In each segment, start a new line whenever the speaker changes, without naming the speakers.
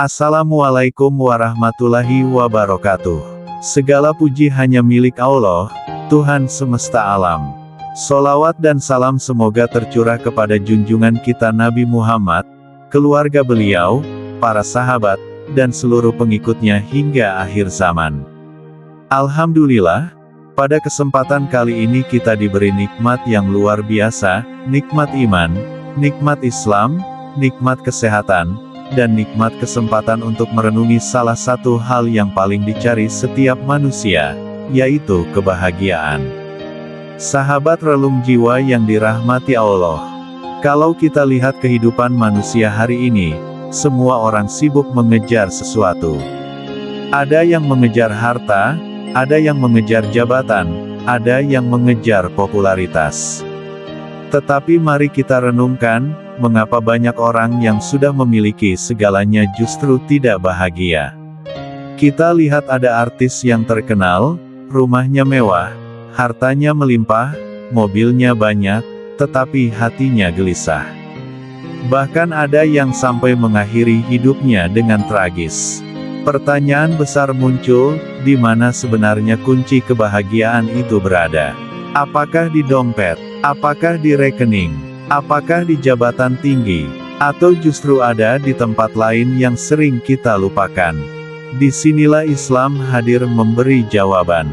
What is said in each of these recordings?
Assalamualaikum warahmatullahi wabarakatuh. Segala puji hanya milik Allah, Tuhan semesta alam. Sholawat dan salam semoga tercurah kepada junjungan kita Nabi Muhammad, keluarga beliau, para sahabat, dan seluruh pengikutnya hingga akhir zaman. Alhamdulillah, pada kesempatan kali ini kita diberi nikmat yang luar biasa, nikmat iman, nikmat Islam, nikmat kesehatan, dan nikmat kesempatan untuk merenungi salah satu hal yang paling dicari setiap manusia, yaitu kebahagiaan. Sahabat relung jiwa yang dirahmati Allah. Kalau kita lihat kehidupan manusia hari ini, semua orang sibuk mengejar sesuatu. Ada yang mengejar harta, ada yang mengejar jabatan, ada yang mengejar popularitas. Tetapi mari kita renungkan, mengapa banyak orang yang sudah memiliki segalanya justru tidak bahagia. Kita lihat ada artis yang terkenal, rumahnya mewah, hartanya melimpah, mobilnya banyak, tetapi hatinya gelisah. Bahkan ada yang sampai mengakhiri hidupnya dengan tragis. Pertanyaan besar muncul, di mana sebenarnya kunci kebahagiaan itu berada? Apakah di dompet? Apakah di rekening? Apakah di jabatan tinggi? Atau justru ada di tempat lain yang sering kita lupakan? Disinilah Islam hadir memberi jawaban.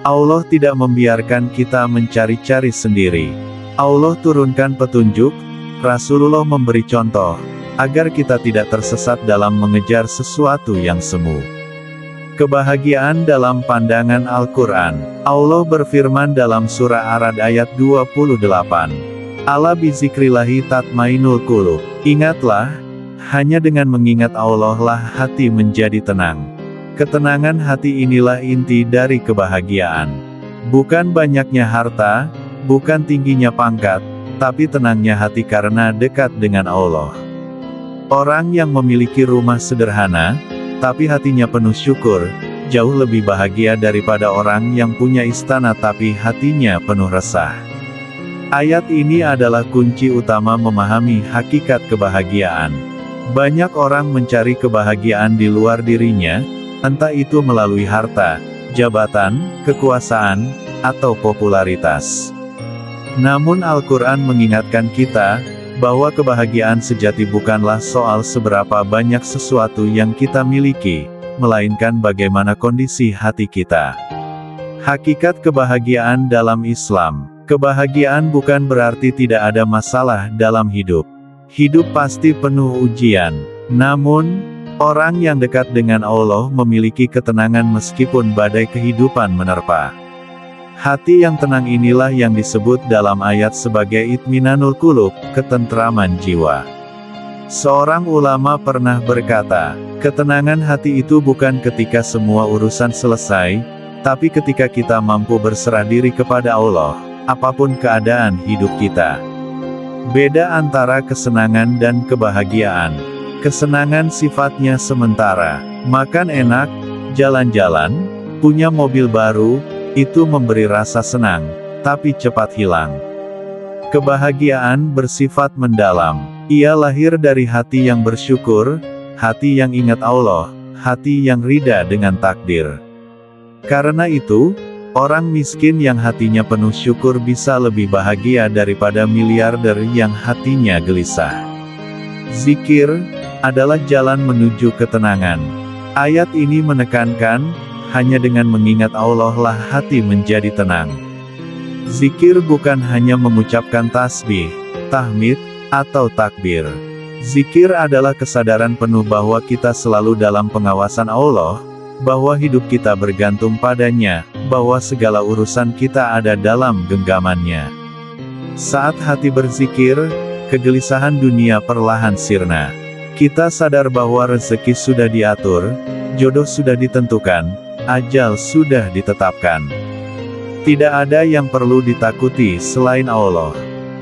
Allah tidak membiarkan kita mencari-cari sendiri. Allah turunkan petunjuk, Rasulullah memberi contoh, agar kita tidak tersesat dalam mengejar sesuatu yang semu. Kebahagiaan dalam pandangan Al-Quran. Allah berfirman dalam surah Ar-Ra'd ayat 28. Ala bizikrillahi tatmainul qulub. Ingatlah, hanya dengan mengingat Allah lah hati menjadi tenang. Ketenangan hati inilah inti dari kebahagiaan. Bukan banyaknya harta, bukan tingginya pangkat, tapi tenangnya hati karena dekat dengan Allah. Orang yang memiliki rumah sederhana, tapi hatinya penuh syukur, jauh lebih bahagia daripada orang yang punya istana tapi hatinya penuh resah. Ayat ini adalah kunci utama memahami hakikat kebahagiaan. Banyak orang mencari kebahagiaan di luar dirinya, entah itu melalui harta, jabatan, kekuasaan, atau popularitas. Namun Al-Quran mengingatkan kita, bahwa kebahagiaan sejati bukanlah soal seberapa banyak sesuatu yang kita miliki, melainkan bagaimana kondisi hati kita. Hakikat kebahagiaan dalam Islam. Kebahagiaan bukan berarti tidak ada masalah dalam hidup. Hidup pasti penuh ujian. Namun, orang yang dekat dengan Allah memiliki ketenangan meskipun badai kehidupan menerpa. Hati yang tenang inilah yang disebut dalam ayat sebagai itminanul qulub, ketentraman jiwa. Seorang ulama pernah berkata, ketenangan hati itu bukan ketika semua urusan selesai, tapi ketika kita mampu berserah diri kepada Allah, apapun keadaan hidup kita. Beda antara kesenangan dan kebahagiaan. Kesenangan sifatnya sementara, makan enak, jalan-jalan, punya mobil baru, itu memberi rasa senang, tapi cepat hilang. Kebahagiaan bersifat mendalam. Ia lahir dari hati yang bersyukur, hati yang ingat Allah, hati yang rida dengan takdir. Karena itu, orang miskin yang hatinya penuh syukur bisa lebih bahagia daripada miliarder yang hatinya gelisah. Zikir adalah jalan menuju ketenangan. Ayat ini menekankan, hanya dengan mengingat Allah lah hati menjadi tenang. Zikir bukan hanya mengucapkan tasbih, tahmid, atau takbir. Zikir adalah kesadaran penuh bahwa kita selalu dalam pengawasan Allah, bahwa hidup kita bergantung padanya, bahwa segala urusan kita ada dalam genggamannya. Saat hati berzikir, kegelisahan dunia perlahan sirna. Kita sadar bahwa rezeki sudah diatur, jodoh sudah ditentukan, ajal sudah ditetapkan. Tidak ada yang perlu ditakuti selain Allah.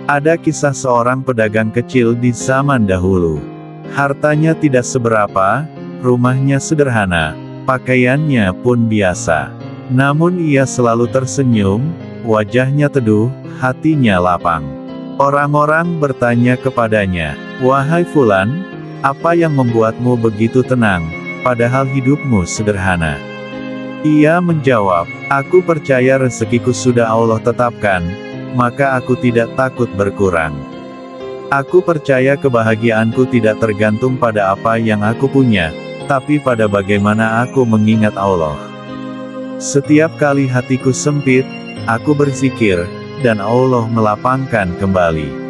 Ada kisah seorang pedagang kecil di zaman dahulu. Hartanya tidak seberapa, rumahnya sederhana, pakaiannya pun biasa. Namun ia selalu tersenyum, wajahnya teduh, hatinya lapang. Orang-orang bertanya kepadanya, "Wahai Fulan, Apa yang membuatmu begitu tenang, padahal hidupmu sederhana?" Ia menjawab, "Aku percaya rezekiku sudah Allah tetapkan, maka aku tidak takut berkurang. Aku percaya kebahagiaanku tidak tergantung pada apa yang aku punya, tapi pada bagaimana aku mengingat Allah. Setiap kali hatiku sempit, aku berzikir, dan Allah melapangkan kembali."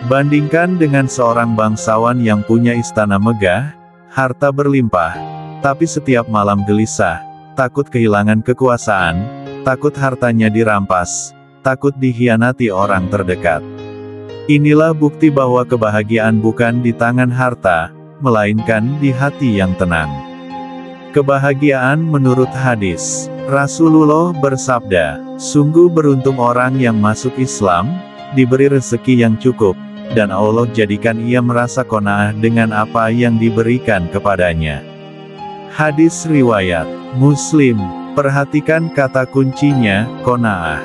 Bandingkan dengan seorang bangsawan yang punya istana megah, harta berlimpah, tapi setiap malam gelisah, takut kehilangan kekuasaan, takut hartanya dirampas, takut dikhianati orang terdekat. Inilah bukti bahwa kebahagiaan bukan di tangan harta, melainkan di hati yang tenang. Kebahagiaan menurut hadis, Rasulullah bersabda, "Sungguh beruntung orang yang masuk Islam, diberi rezeki yang cukup, dan Allah jadikan ia merasa qanaah dengan apa yang diberikan kepadanya." Hadis riwayat Muslim. Perhatikan kata kuncinya, qanaah.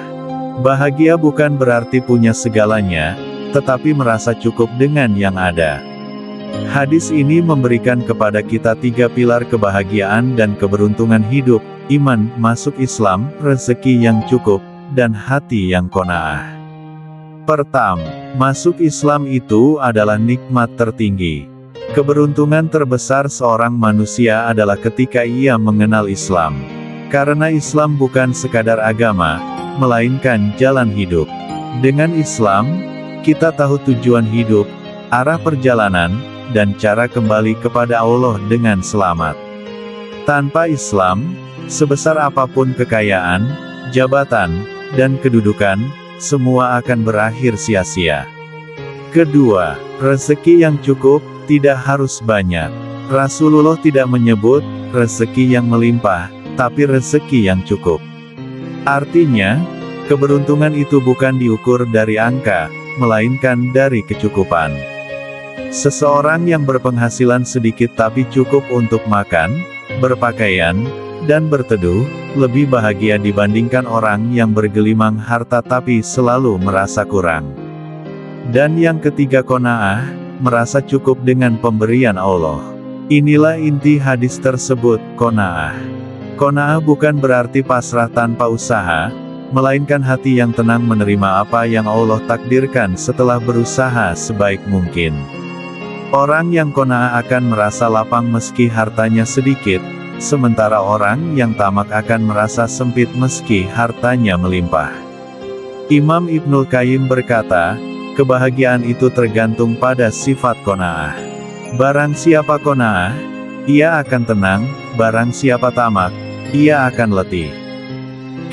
Bahagia bukan berarti punya segalanya, tetapi merasa cukup dengan yang ada. Hadis ini memberikan kepada kita 3 pilar kebahagiaan dan keberuntungan hidup: iman, masuk Islam, rezeki yang cukup, dan hati yang qanaah. Pertama, masuk Islam itu adalah nikmat tertinggi. Keberuntungan terbesar seorang manusia adalah ketika ia mengenal Islam. Karena Islam bukan sekadar agama, melainkan jalan hidup. Dengan Islam, kita tahu tujuan hidup, arah perjalanan, dan cara kembali kepada Allah dengan selamat. Tanpa Islam, sebesar apapun kekayaan, jabatan, dan kedudukan, semua akan berakhir sia-sia. Kedua, rezeki yang cukup, tidak harus banyak. Rasulullah tidak menyebut rezeki yang melimpah, tapi rezeki yang cukup. Artinya, keberuntungan itu bukan diukur dari angka, melainkan dari kecukupan. Seseorang yang berpenghasilan sedikit tapi cukup untuk makan, berpakaian, dan berteduh, lebih bahagia dibandingkan orang yang bergelimang harta tapi selalu merasa kurang. Dan yang ketiga, qanaah, merasa cukup dengan pemberian Allah. Inilah inti hadis tersebut, qanaah. Qanaah bukan berarti pasrah tanpa usaha, melainkan hati yang tenang menerima apa yang Allah takdirkan setelah berusaha sebaik mungkin. Orang yang qanaah akan merasa lapang meski hartanya sedikit, sementara orang yang tamak akan merasa sempit meski hartanya melimpah. Imam Ibnul Qayyim berkata, kebahagiaan itu tergantung pada sifat qanaah. Barang siapa qanaah, ia akan tenang, barang siapa tamak, ia akan letih.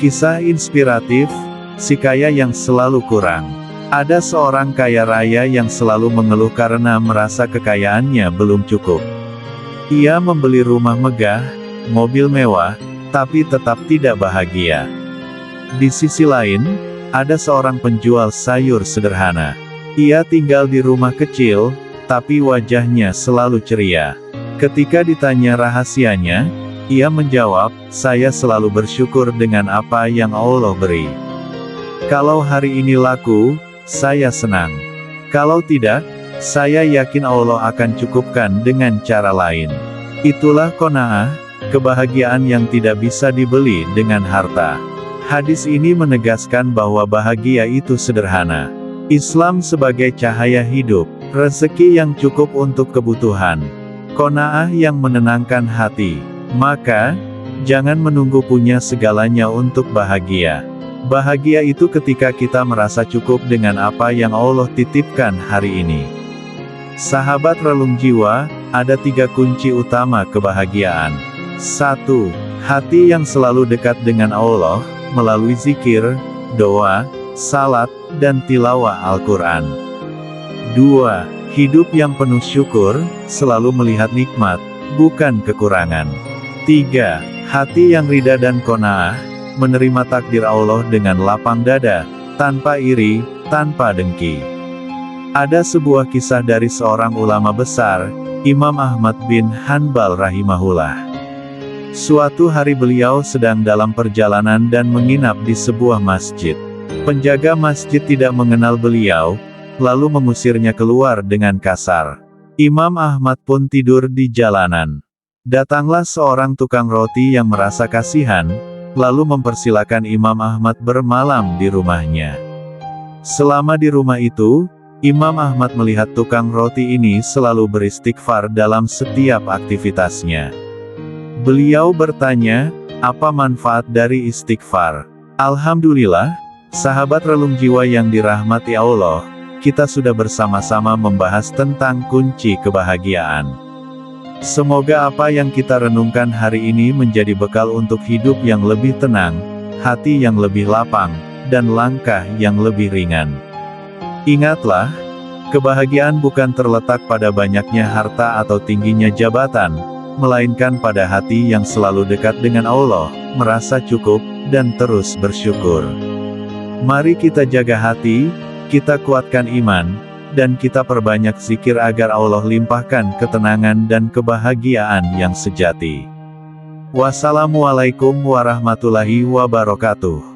Kisah inspiratif, si kaya yang selalu kurang. Ada seorang kaya raya yang selalu mengeluh karena merasa kekayaannya belum cukup. Ia membeli rumah megah, mobil mewah, tapi tetap tidak bahagia. Di sisi lain, ada seorang penjual sayur sederhana. Ia tinggal di rumah kecil, tapi wajahnya selalu ceria. Ketika ditanya rahasianya, ia menjawab, "Saya selalu bersyukur dengan apa yang Allah beri. Kalau hari ini laku, saya senang. Kalau tidak, saya yakin Allah akan cukupkan dengan cara lain." Itulah qanaah, kebahagiaan yang tidak bisa dibeli dengan harta. Hadis ini menegaskan bahwa bahagia itu sederhana. Islam sebagai cahaya hidup, rezeki yang cukup untuk kebutuhan, qanaah yang menenangkan hati. Maka, jangan menunggu punya segalanya untuk bahagia. Bahagia itu ketika kita merasa cukup dengan apa yang Allah titipkan hari ini. Sahabat relung jiwa, ada 3 kunci utama kebahagiaan. 1. Hati yang selalu dekat dengan Allah, melalui zikir, doa, salat, dan tilawah Al-Quran. 2. Hidup yang penuh syukur, selalu melihat nikmat, bukan kekurangan. 3. Hati yang rida dan qanaah, menerima takdir Allah dengan lapang dada, tanpa iri, tanpa dengki. Ada sebuah kisah dari seorang ulama besar, Imam Ahmad bin Hanbal rahimahullah. Suatu hari beliau sedang dalam perjalanan dan menginap di sebuah masjid. Penjaga masjid tidak mengenal beliau, lalu mengusirnya keluar dengan kasar. Imam Ahmad pun tidur di jalanan. Datanglah seorang tukang roti yang merasa kasihan, lalu mempersilakan Imam Ahmad bermalam di rumahnya. Selama di rumah itu, Imam Ahmad melihat tukang roti ini selalu beristighfar dalam setiap aktivitasnya. Beliau bertanya, apa manfaat dari istighfar? Alhamdulillah, sahabat relung jiwa yang dirahmati Allah, kita sudah bersama-sama membahas tentang kunci kebahagiaan. Semoga apa yang kita renungkan hari ini menjadi bekal untuk hidup yang lebih tenang, hati yang lebih lapang, dan langkah yang lebih ringan. Ingatlah, kebahagiaan bukan terletak pada banyaknya harta atau tingginya jabatan, melainkan pada hati yang selalu dekat dengan Allah, merasa cukup, dan terus bersyukur. Mari kita jaga hati, kita kuatkan iman, dan kita perbanyak zikir agar Allah limpahkan ketenangan dan kebahagiaan yang sejati. Wassalamualaikum warahmatullahi wabarakatuh.